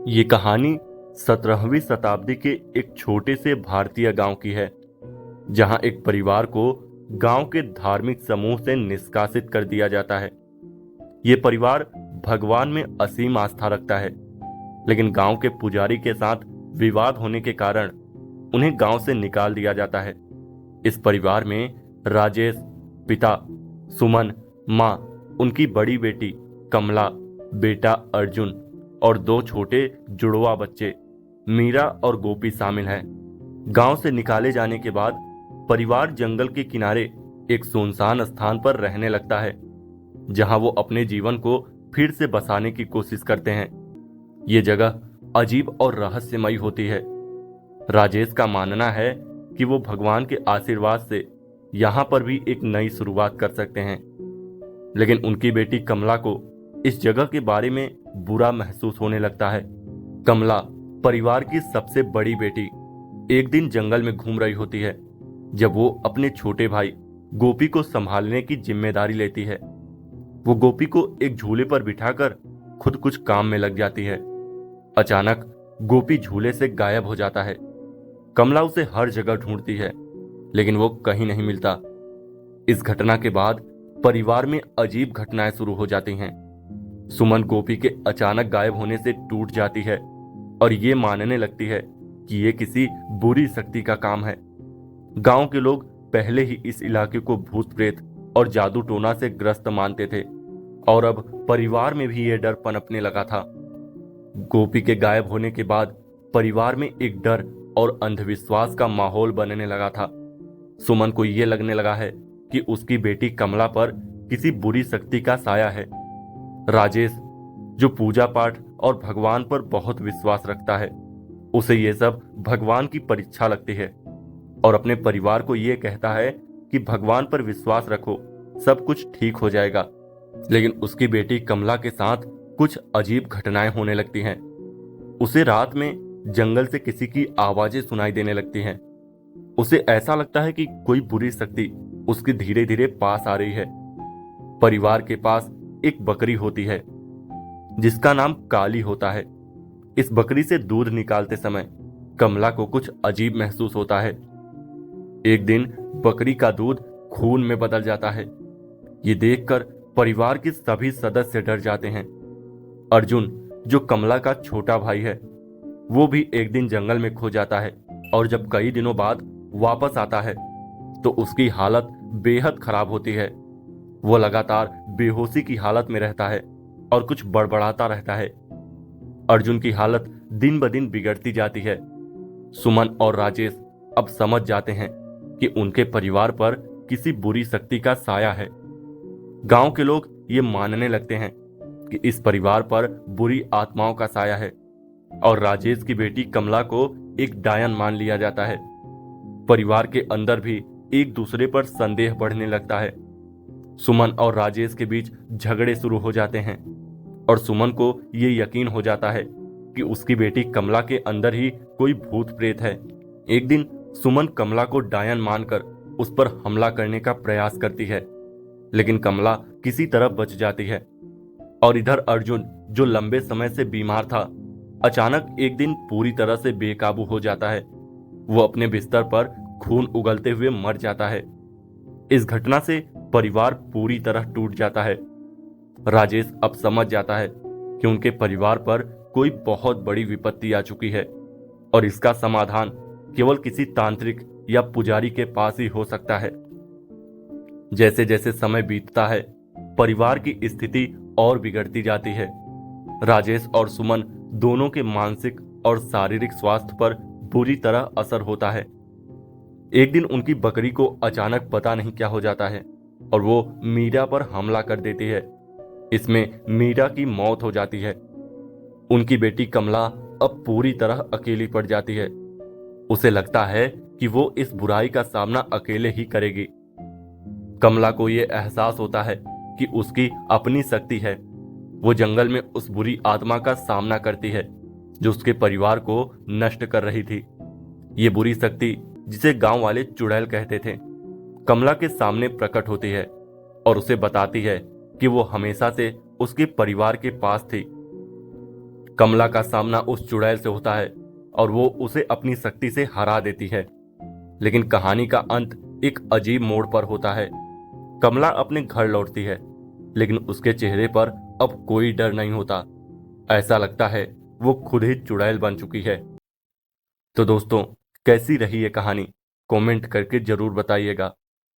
ये कहानी 17वीं शताब्दी के एक छोटे से भारतीय गांव की है, जहां एक परिवार को गांव के धार्मिक समूह से निष्कासित कर दिया जाता है। ये परिवार भगवान में असीम आस्था रखता है, लेकिन गांव के पुजारी के साथ विवाद होने के कारण उन्हें गांव से निकाल दिया जाता है। इस परिवार में राजेश, पिता सुमन, माँ, उनकी बड़ी बेटी कमला, बेटा अर्जुन और दो छोटे जुड़वा बच्चे मीरा और गोपी शामिल हैं। गांव से निकाले जाने के बाद परिवार जंगल के किनारे एक सुनसान स्थान पर रहने लगता है, जहां वो अपने जीवन को फिर से बसाने की कोशिश करते हैं। ये जगह अजीब और रहस्यमयी होती है। राजेश का मानना है कि वो भगवान के आशीर्वाद से यहाँ पर भी एक नई शुरुआत कर सकते हैं, लेकिन उनकी बेटी कमला को इस जगह के बारे में बुरा महसूस होने लगता है। कमला, परिवार की सबसे बड़ी बेटी, एक दिन जंगल में घूम रही होती है जब वो अपने छोटे भाई गोपी को संभालने की जिम्मेदारी लेती है। वो गोपी को एक झूले पर बिठाकर खुद कुछ काम में लग जाती है। अचानक गोपी झूले से गायब हो जाता है। कमला उसे हर जगह ढूंढती है, लेकिन वो कहीं नहीं मिलता। इस घटना के बाद परिवार में अजीब घटनाएं शुरू हो जाती हैं। सुमन गोपी के अचानक गायब होने से टूट जाती है और ये मानने लगती है कि ये किसी बुरी शक्ति का काम है। गांव के लोग पहले ही इस इलाके को भूत प्रेत और जादू टोना से ग्रस्त मानते थे और अब परिवार में भी ये डर पनपने लगा था। गोपी के गायब होने के बाद परिवार में एक डर और अंधविश्वास का माहौल बनने लगा था। सुमन को यह लगने लगा है कि उसकी बेटी कमला पर किसी बुरी शक्ति का साया है। राजेश, जो पूजा पाठ और भगवान पर बहुत विश्वास रखता है, उसे यह सब भगवान की परीक्षा लगती है और अपने परिवार को यह कहता है कि भगवान पर विश्वास रखो, सब कुछ ठीक हो जाएगा। लेकिन उसकी बेटी कमला के साथ कुछ अजीब घटनाएं होने लगती हैं। उसे रात में जंगल से किसी की आवाजें सुनाई देने लगती हैं। उसे ऐसा लगता है कि कोई बुरी शक्ति उसके धीरे धीरे पास आ रही है। परिवार के पास एक बकरी होती है जिसका नाम काली होता है। इस बकरी से दूध निकालते समय कमला को कुछ अजीब महसूस होता है। एक दिन बकरी का दूध खून में बदल जाता है। ये देखकर परिवार के सभी सदस्य डर जाते हैं। अर्जुन, जो कमला का छोटा भाई है, वो भी एक दिन जंगल में खो जाता है और जब कई दिनों बाद वापस आता है तो उसकी हालत बेहद खराब होती है। वो लगातार बेहोशी की हालत में रहता है और कुछ बड़बड़ाता रहता है। अर्जुन की हालत दिन ब दिन बिगड़ती जाती है। सुमन और राजेश अब समझ जाते हैं कि उनके परिवार पर किसी बुरी शक्ति का साया है। गांव के लोग ये मानने लगते हैं कि इस परिवार पर बुरी आत्माओं का साया है और राजेश की बेटी कमला को एक डायन मान लिया जाता है। परिवार के अंदर भी एक दूसरे पर संदेह बढ़ने लगता है। सुमन और राजेश के बीच झगड़े शुरू हो जाते हैं और सुमन को ये यकीन हो जाता है कि उसकी बेटी कमला के अंदर ही कोई भूत प्रेत है। एक दिन सुमन कमला को डायन मानकर उस पर हमला करने का प्रयास करती है, लेकिन कमला किसी तरह बच जाती है। और इधर अर्जुन, जो लंबे समय से बीमार था, अचानक एक दिन पूरी तरह से बेकाबू हो जाता है। वो अपने बिस्तर पर खून उगलते हुए मर जाता है। इस घटना से परिवार पूरी तरह टूट जाता है। राजेश अब समझ जाता है कि उनके परिवार पर कोई बहुत बड़ी विपत्ति आ चुकी है और इसका समाधान केवल किसी तांत्रिक या पुजारी के पास ही हो सकता है। जैसे जैसे समय बीतता है, परिवार की स्थिति और बिगड़ती जाती है। राजेश और सुमन दोनों के मानसिक और शारीरिक स्वास्थ्य पर बुरी तरह असर होता है। एक दिन उनकी बकरी को अचानक पता नहीं क्या हो जाता है और वो मीरा पर हमला कर देती है। इसमें मीरा की मौत हो जाती है। उनकी बेटी कमला अब पूरी तरह अकेली पड़ जाती है। उसे लगता है कि वो इस बुराई का सामना अकेले ही करेगी। कमला को यह एहसास होता है कि उसकी अपनी शक्ति है। वो जंगल में उस बुरी आत्मा का सामना करती है जो उसके परिवार को नष्ट कर रही थी। ये बुरी शक्ति, जिसे गांव वाले चुड़ैल कहते थे, कमला के सामने प्रकट होती है और उसे बताती है कि वो हमेशा से उसके परिवार के पास थी। कमला का सामना उस चुड़ैल से होता है और वो उसे अपनी शक्ति से हरा देती है। लेकिन कहानी का अंत एक अजीब मोड़ पर होता है। कमला अपने घर लौटती है, लेकिन उसके चेहरे पर अब कोई डर नहीं होता। ऐसा लगता है वो खुद ही चुड़ैल बन चुकी है। तो दोस्तों, कैसी रही ये कहानी कमेंट करके जरूर बताइएगा।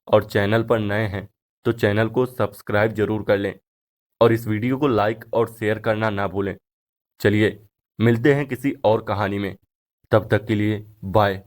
और चैनल पर नए हैं तो चैनल को सब्सक्राइब जरूर कर लें और इस वीडियो को लाइक और शेयर करना ना भूलें। चलिए मिलते हैं किसी और कहानी में। तब तक के लिए बाय।